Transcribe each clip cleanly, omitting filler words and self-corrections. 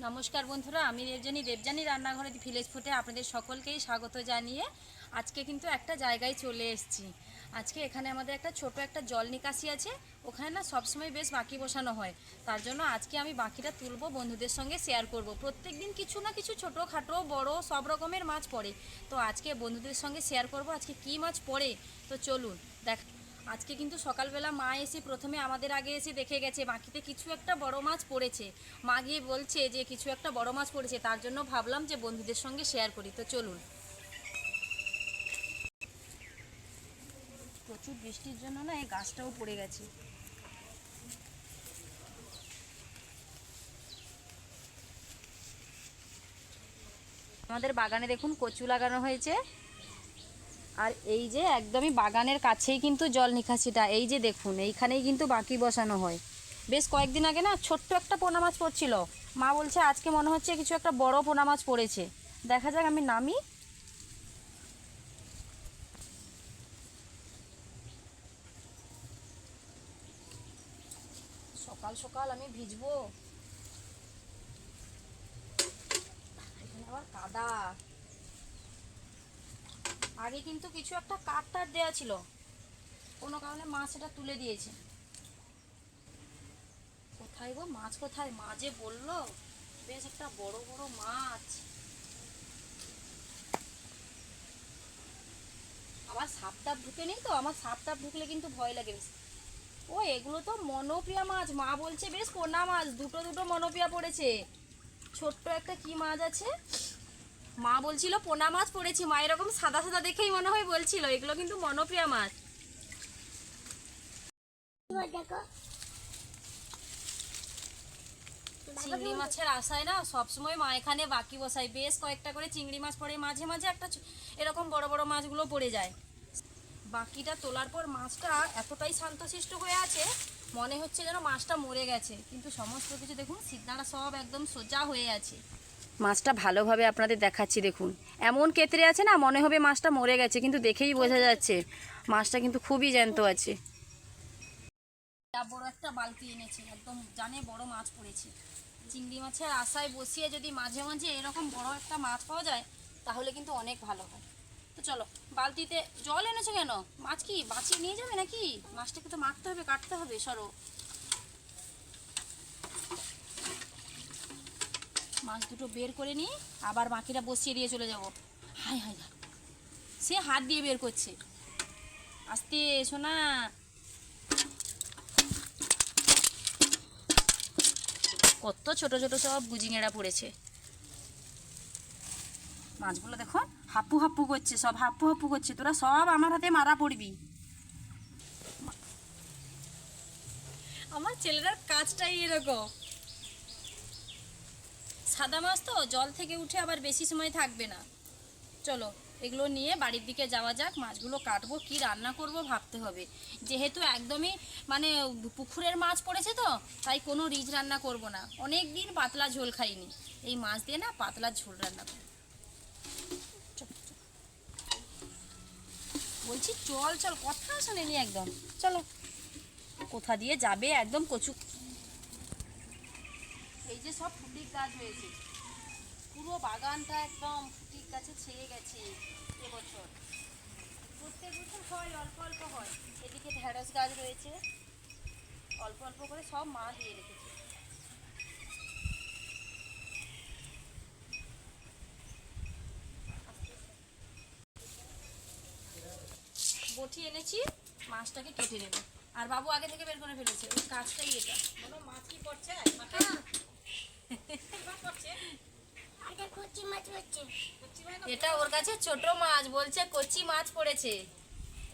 নমস্কার বন্ধুরা, আমি দেবজানি রান্নাঘরে ভিলেজ ফুটে আপনাদের সকলকেই স্বাগত জানিয়ে আজকে কিন্তু একটা জায়গায় চলে এসেছি। আজকে এখানে আমাদের ছোট একটা জল নিকাশি আছে, ওখানে না সবসময় বেশ বাকি বসানো হয়। তার জন্য আজকে আমি বাকিটা তুলবো, বন্ধুদের সঙ্গে শেয়ার করব। প্রত্যেক দিন কিছু না কিছু ছোটোখাটো বড় সব রকমের মাছ পড়ে, তো আজকে বন্ধুদের সঙ্গে শেয়ার করব আজকে কি মাছ পড়ে। তো চলুন দেখ। আজকে কিন্তু সকালবেলা মা এসে প্রথমে আমাদের আগে এসে দেখে গেছে বাকিতে কিছু একটা বড় মাছ পড়েছে। মা গিয়ে বলছে যে কিছু একটা বড় মাছ পড়েছে, তার জন্য ভাবলাম যে বন্ধুদের সঙ্গে শেয়ার করি। তো চলুন। প্রচুর বৃষ্টির জন্য না এই গাছটাও পড়ে গেছে। আমাদের বাগানে দেখুন কচু লাগানো হয়েছে, আর এই যে একদমই বাগানের কাছেই কিন্তু জল নিকাশিটা। এই যে দেখুন, এইখানেই কিন্তু বাকি বসানো হয়। বেশ কয়েকদিন আগে না ছোট্ট একটা পোনা মাছ পড়ছিল, মা বলছে আজকে মনে হচ্ছে কিছু একটা বড় পোনা মাছ পড়েছে। দেখা যাক, আমি নামি। সকাল সকাল আমি ভিজবো, এখানে আবার কাদা। আগে কিন্তু কিছু একটা কাঠ দেওয়া ছিল, কোনো কারণে মা সেটা তুলে দিয়েছে। কোথায় গো মাছ, কোথায়? মা যে বললো বেশ একটা বড় বড় মাছ। আবার সাপ টাপ ঢুকে নেই তো, আমার সাপ টাপ ঢুকলে কিন্তু ভয় লাগে বেশ। ও এগুলো তো মনোপিয়া মাছ, মা বলছে বেশ পোনা মাছ, দুটো দুটো মনোপিয়া পড়েছে। ছোট্ট একটা কি মাছ আছে, মা বলছিল পোনা মাছ পড়েছি। মা এরকম সাদা সাদা দেখেই মনে হয় বলছিল, এগুলো কিন্তু মনোপিয়া মাছ। চিংড়ি মাছের আশায় না সবসময় মা এখানে বাকি বসায়। বেশ কয়েকটা করে চিংড়ি মাছ পড়ে, মাঝে মাঝে একটা এরকম বড় বড় মাছগুলো পড়ে যায়। বাকিটা তোলার পর মাছটা এতটাই শান্তশিষ্ট হয়ে আছে, মনে হচ্ছে যেন মাছটা মরে গেছে, কিন্তু সমস্ত কিছু দেখুন সিদ্ধারা সব একদম সোজা হয়ে আছে। মাছটা ভালোভাবে আপনাদের দেখাচ্ছি, দেখুন এমন কেতরে আছে না, মনে হবে মাছটা মরে গেছে, কিন্তু দেখেই বোঝা যাচ্ছে মাছটা কিন্তু খুবই জ্যান্ত আছে। বড় একটা বালতি এনেছে, একদম জানে বড় মাছ পড়েছে। চিংড়ি মাছের আশায় বসিয়ে যদি মাঝে মাঝে এরকম বড় একটা মাছ পাওয়া যায় তাহলে কিন্তু অনেক ভালো হয়। তো চলো, বালতিতে জল এনেছো কেন? মাছ কি বাঁচিয়ে নিয়ে যাবে নাকি? মাছটাকে তো মারতে হবে, কাটতে হবে। সরো, মাছ দুটো বের করে নিয়ে আবার বাকিটা বসিয়ে দিয়ে চলে যাব। হাই হাই হাই, সে হাত দিয়ে বের করছে। আস্তে এসো না। কত ছোট ছোট সব গুজিঙেড়া পড়েছে। মাছগুলো দেখো হাপ্পু হাপ্পু করছে, সব হাপ্পু হাপ্পু করছে। তোরা সব আমার হাতে মারা পড়বি। আমার ছেলেটার কাজটাই এরকম। সাদা মাছ তো জল থেকে উঠে আবার বেশি সময় থাকবে না। চলো এগুলো নিয়ে বাড়ির দিকে যাওয়া যাক। মাছগুলো কাটবো, কি রান্না করব ভাবতে হবে। যেহেতু একদমই মানে পুকুরের মাছ পড়েছে তো, তাই কোনো রিচ রান্না করব না। অনেক দিন পাতলা ঝোল খাইনি, এই মাছ দিয়ে না পাতলা ঝোল রান্না করব। বলছি চল চল, কথা শোনেনি একদম। চলো, কোথা দিয়ে যাবে একদম কচু। এই যে সব ফুটির গাছ হয়েছে, পুরো বাগানটা একদম ফুটির গাছে ছেয়ে গেছে এবছর। প্রত্যেক বছর হয়, অল্প অল্প হয়। এদিকে ঢেঁড়স গাছ রয়েছে, অল্প অল্প করে সব মা দিয়ে রেখেছে। বটি এনেছি, মাছটাকে কেটে নেব। আর বাবু আগে থেকে বের করে ফেলেছে, ওই কাজটাই এটা। বলো মাছ কি পড়ছে? এটা ওর কাছে ছোট মাছ, বলছে কচি মাছ পড়েছে,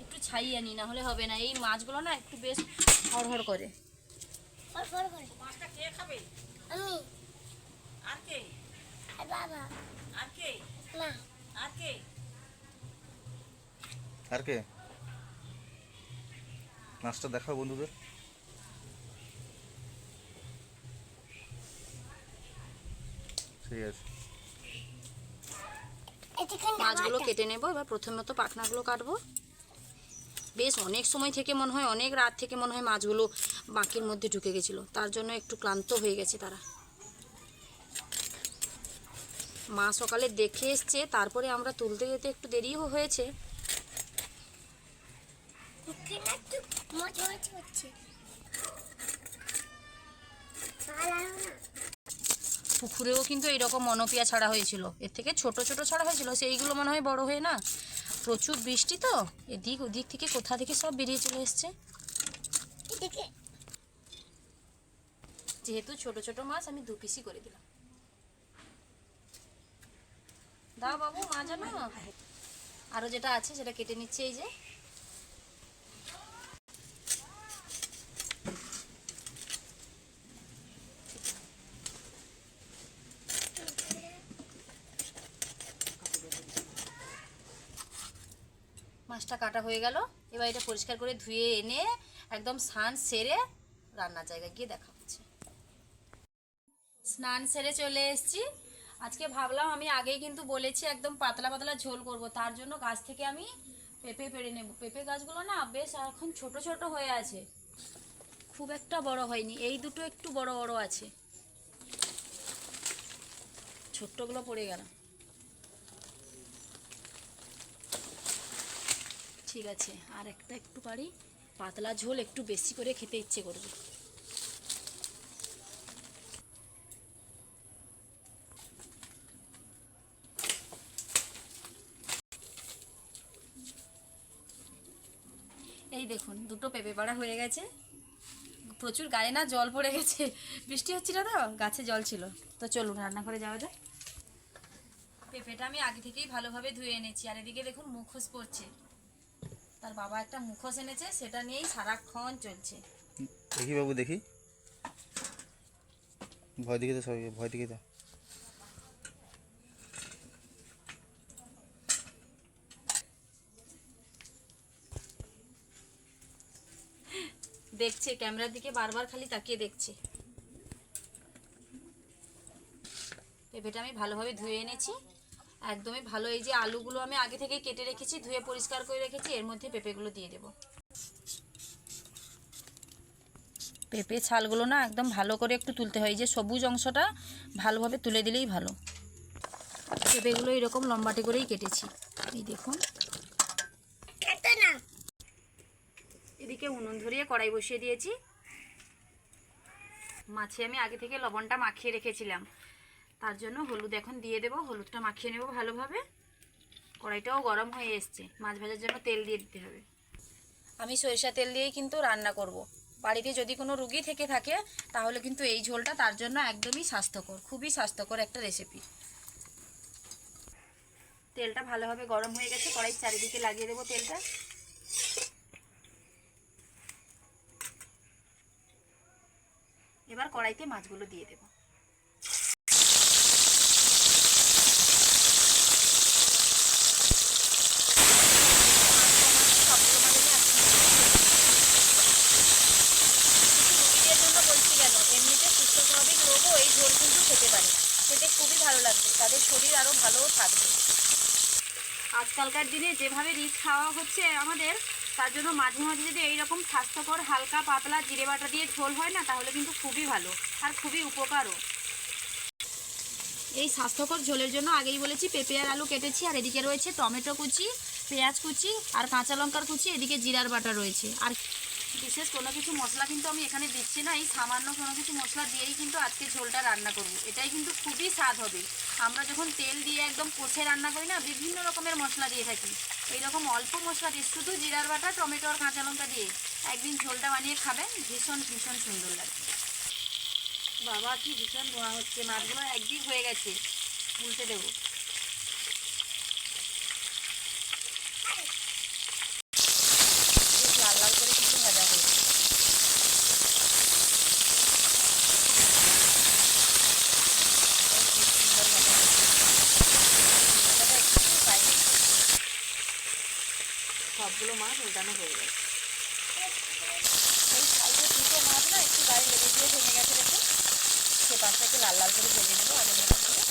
একটু ছাই আনি, না হলে হবে না। এই মাছগুলো না একটু বেশ হড়হড় করে। মাছটা কে খাবে? আমি। আর কে? বাবা। আর কে? মা। আর কে? আর কে? মাছটা দেখাও বন্ধুদের। ঠিক আছে, মাছগুলো কেটে নেব। এবার প্রথমে তো পাখনাগুলো কাটবো। বেশ অনেক সময় থেকে মনে হয়, অনেক রাত থেকে মনে হয় মাছগুলো বাঁকির মধ্যে ঢুকে গেছিলো, তার জন্য একটু ক্লান্ত হয়ে গেছে তারা। মা সকালে দেখে এসছে, তারপরে আমরা তুলতে যেতে একটু দেরিও হয়েছে। পুকুরেও কিন্তু এইরকম মনোপিয়া ছাড়া হয়েছিল, এর থেকে ছোট ছোট ছাড়া হয়েছিল, সেইগুলো মনে হয় বড় হয়ে না, প্রচুর বৃষ্টি তো এদিক ওদিক থেকে কোথা থেকে সব বেরিয়ে চলে এসছে। যেহেতু ছোট ছোট মাছ আমি 2 পিসই করে দিলাম। দাও বাবু, মা জানো আরো যেটা আছে সেটা কেটে নিচ্ছে। এই যে মাছটা কাটা হয়ে গেল। এবার এটা পরিষ্কার করে ধুয়ে এনে একদম স্নান সেরে রান্নার জায়গায় গিয়ে দেখা হচ্ছে। স্নান সেরে চলে এসেছি। আজকে ভাবলাম, আমি আগেই কিন্তু বলেছি একদম পাতলা পাতলা ঝোল করব, তার জন্য গাছ থেকে আমি পেঁপে পেড়ে নেব। পেঁপে গাছগুলো না বেশ এখন ছোট ছোট হয়ে আছে, খুব একটা বড় হয়নি। এই দুটো একটু বড় বড় আছে, ছোট্টগুলো পড়ে গেল। ঠিক আছে, আর একটা একটু পারি, পাতলা ঝোল একটু বেশি করে খেতে ইচ্ছে করবে। এই দেখুন, দুটো পেঁপে পাড়া হয়ে গেছে। প্রচুর গায়ে না জল পড়ে গেছে, বৃষ্টি হচ্ছিল তো, গাছে জল ছিল। তো চলুন রান্নাঘরে যাওয়া যায়। পেঁপেটা আমি আগে থেকেই ভালোভাবে ধুয়ে এনেছি, আর এদিকে দেখুন মুখোশ পড়ছে। তার বাবা একটা মুখোশ এনেছে, সেটা নিয়েই সারাক্ষণ চলছে। দেখি বাবু, দেখি, ভয় দেখে তো সবাই ভয় দেখে তো। দেখছে ক্যামেরার দিকে, বারবার খালি তাকিয়ে দেখছে। পেঁপেটা আমি ভালোভাবে ধুয়ে এনেছি, একদমই ভালো। এই যে আলুগুলো আমি আগে থেকে কেটে রেখেছি, ধুয়ে পরিষ্কার করে রেখেছি, এর মধ্যে পেঁপেগুলো দিয়ে দেব। পেঁপে ছালগুলো না একদম ভালো করে একটু তুলতে হয়, যে সবুজ অংশটা ভালোভাবে তুলে দিলেই ভালো। পেঁপেগুলো এরকম লম্বাটে করেই কেটেছি, এই দেখুন। এদিকে উনুন ধরিয়ে কড়াই বসিয়ে দিয়েছি। মাছে আমি আগে থেকে লবণটা মাখিয়ে রেখেছিলাম, তার জন্য হলুদ এখন দিয়ে দেব। হলুদটা মাখিয়ে নেব ভালোভাবে। কড়াইটাও গরম হয়ে এসছে, মাছ ভাজার জন্য তেল দিয়ে দিতে হবে। আমি সরিষা তেল দিয়েই কিন্তু রান্না করব। বাড়িতে যদি কোনো রুগী থেকে থাকে তাহলে কিন্তু এই ঝোলটা তার জন্য একদমই স্বাস্থ্যকর, খুবই স্বাস্থ্যকর একটা রেসিপি। তেলটা ভালোভাবে গরম হয়ে গেছে, কড়াইয়ের চারিদিকে লাগিয়ে দেবো তেলটা। এবার কড়াইতে মাছগুলো দিয়ে দেবো। এমনিতে সুস্থ স্বাভাবিক রোগও এই ঝোল কিন্তু খেতে পারে, খেতে খুবই ভালো লাগবে, তাদের শরীর আরও ভালোও থাকবে। আজকালকার দিনে যেভাবে রিচ খাওয়া হচ্ছে আমাদের, তার জন্য মাঝে মাঝে যদি এইরকম স্বাস্থ্যকর হালকা পাতলা জিরে বাটা দিয়ে ঝোল হয় না, তাহলে কিন্তু খুবই ভালো আর খুবই উপকারও। এই স্বাস্থ্যকর ঝোলের জন্য আগেই বলেছি পেঁপে আর আলু কেটেছি, আর এদিকে রয়েছে টমেটো কুচি, পেঁয়াজ কুচি আর কাঁচা লঙ্কার কুচি, এদিকে জিরার বাটা রয়েছে। আর বিশেষ কোনো কিছু মশলা কিন্তু আমি এখানে দিচ্ছি না, এই সামান্য কোনো কিছু মশলা দিয়েই কিন্তু আজকে ঝোলটা রান্না করব। এটাই কিন্তু খুবই স্বাদ হবে। আমরা যখন তেল দিয়ে একদম কষে রান্না করি না, বিভিন্ন রকমের মশলা দিয়ে থাকি, এইরকম অল্প মশলা দিয়ে শুধু জিরার বাটা, টমেটো আর কাঁচা লঙ্কা দিয়ে একদিন ঝোলটা বানিয়ে খাবেন, ভীষণ ভীষণ সুন্দর লাগবে। বাবা কি ভীষণ ধোঁয়া হচ্ছে, মাছগুলো একদিক হয়ে গেছে, উল্টে দেবো। লাল লাল করে কিন্তু ভাজা হয়েছে। সবগুলো মাছ উল্টানো হয়ে গেছে। এই সাইডে দুটো মাছ না একটু গায়ে লেগে গিয়ে ভেঙে গেছে, দেখুন। সে পাশটা একটু লাল লাল করে ভেজে নেবো আগের মতন করে।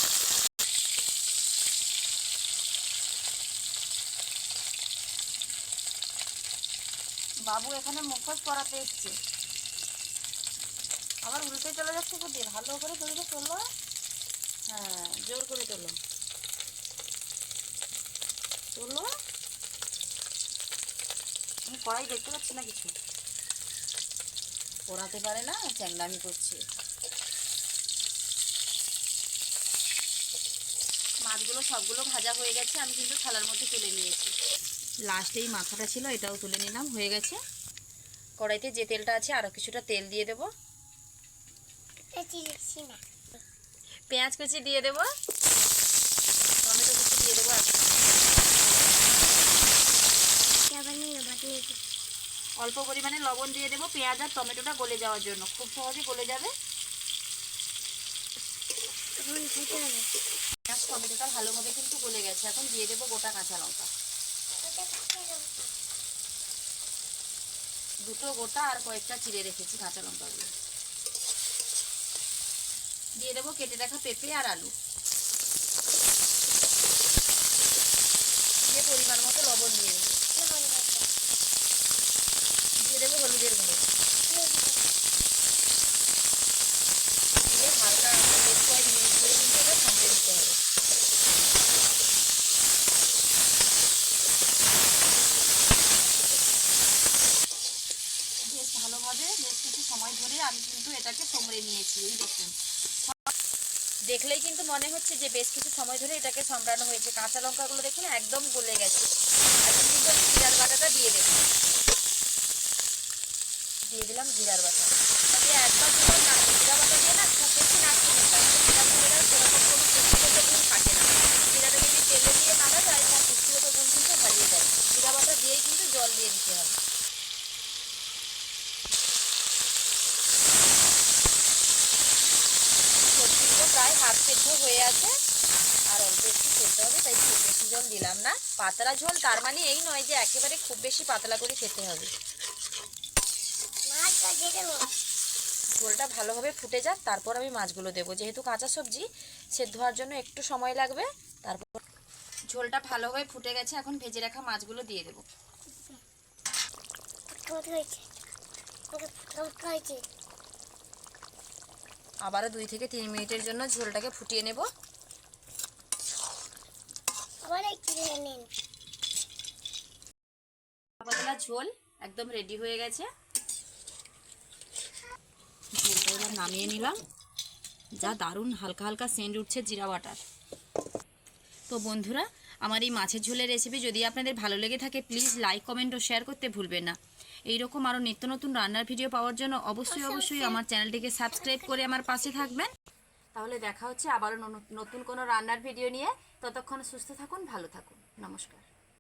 বাবু এখানে মুখোশ পরাতে এসছে, আবার উল্টে চলে যাচ্ছে, বুঝি ভালো করে দড়িটা চললো। হ্যাঁ, জোর করে চলো। চলো, আমি কড়াই দেখতে পাচ্ছি না কিছু, পোড়াতে পারে না, চ্যাংড়ামি করছে। মাছগুলো সবগুলো ভাজা হয়ে গেছে, আমি কিন্তু থালার মধ্যে তুলে নিয়েছি। লাস্টে এই মাথাটা ছিল, এটাও তুলে নিলাম, হয়ে গেছে। কড়াইতে যে তেলটা আছে আরও কিছুটা তেল দিয়ে দেবো, পেঁয়াজ কুচি দিয়ে দেবো, টমেটো কুচি দিয়ে দেবো, অল্প পরিমাণে লবণ দিয়ে দেবো পেঁয়াজ আর টমেটোটা গলে যাওয়ার জন্য, খুব সহজে গলে যাবে। পেঁয়াজ টমেটোটা ভালোভাবে কিন্তু গলে গেছে, এখন দিয়ে দেবো গোটা কাঁচা লঙ্কা, দুটো গোটা আর কয়েকটা চিড়ে রেখেছি কাঁচা লঙ্কাগুলো। দিয়ে দেবো কেটে রাখা পেঁপে আর আলু, দিয়ে পরিমাণ মতো লবণ দিয়ে দেবো, দিয়ে দেবো হলুদের গুঁড়ো, দিয়ে হালকা বেশ কয়েক মিনিট ধরে কিন্তু এটা সামলে দিতে হবে। বেশ ভালোভাবে বেশ কিছু সময় ধরে আমি কিন্তু এটাকে সমড়ে নিয়েছি। এই দেখুন, দেখলেই কিন্তু মনে হচ্ছে যে বেশ কিছু সময় ধরে এটাকে সম্রানো হয়েছে। কাঁচা লঙ্কাগুলো দেখুন একদম গলে গেছে। এখন কিন্তু আমি জিরার বাটাটা দিয়ে দেবো, দিয়ে দিলাম জিরার বাটা। তবে একবার যখন জিরা বাটা দিয়ে না খুব বেশি নাড়তে নিতাম, জিরা গুঁড়োটা সেরকম কোনো পুষ্টিগত গুণ থাকে না। জিরাটা যদি তেলে দিয়ে নাড়া যায় তার পুষ্টিগত গুণ কিন্তু হারিয়ে যায়। জিরা বাটা দিয়েই কিন্তু জল দিয়ে দিতে হবে। সবজিগুলো প্রায় হাফ সেদ্ধ হয়ে আছে, আর অল্প একটু খেতে হবে, তাই খুব বেশি জল দিলাম না। পাতলা ঝোল তার মানে এই নয় যে একেবারে খুব বেশি পাতলা করে খেতে হবে। ঝোলটা ভালোভাবে ফুটে যাক, তারপর আমি মাছগুলো দেবো। যেহেতু কাঁচা সবজি, সেদ্ধ হওয়ার জন্য একটু সময় লাগবে। তারপর ঝোলটা ভালোভাবে ফুটে গেছে, এখন ভেজে রাখা মাছগুলো দিয়ে দেবো। আবারও 2 থেকে 3 মিনিটের জন্য ঝোলটাকে ফুটিয়ে নেব। পাতলা ঝোল একদম রেডি হয়ে গেছে, ঝোলটা এবার নামিয়ে নিলাম। যা দারুণ হালকা হালকা সেন্ট উঠছে জিরা বাটার। তো বন্ধুরা, আমার এই মাছের ঝোলের রেসিপি যদি আপনাদের ভালো লেগে থাকে, প্লিজ লাইক কমেন্ট ও শেয়ার করতে ভুলবেন না। এইরকম আরও নিত্য নতুন রান্নার ভিডিও পাওয়ার জন্য অবশ্যই আমার চ্যানেলটিকে সাবস্ক্রাইব করে আমার পাশে থাকবেন। তাহলে দেখা হচ্ছে আবারও নতুন কোনো রান্নার ভিডিও নিয়ে। ততক্ষণ সুস্থ থাকুন, ভালো থাকুন, নমস্কার।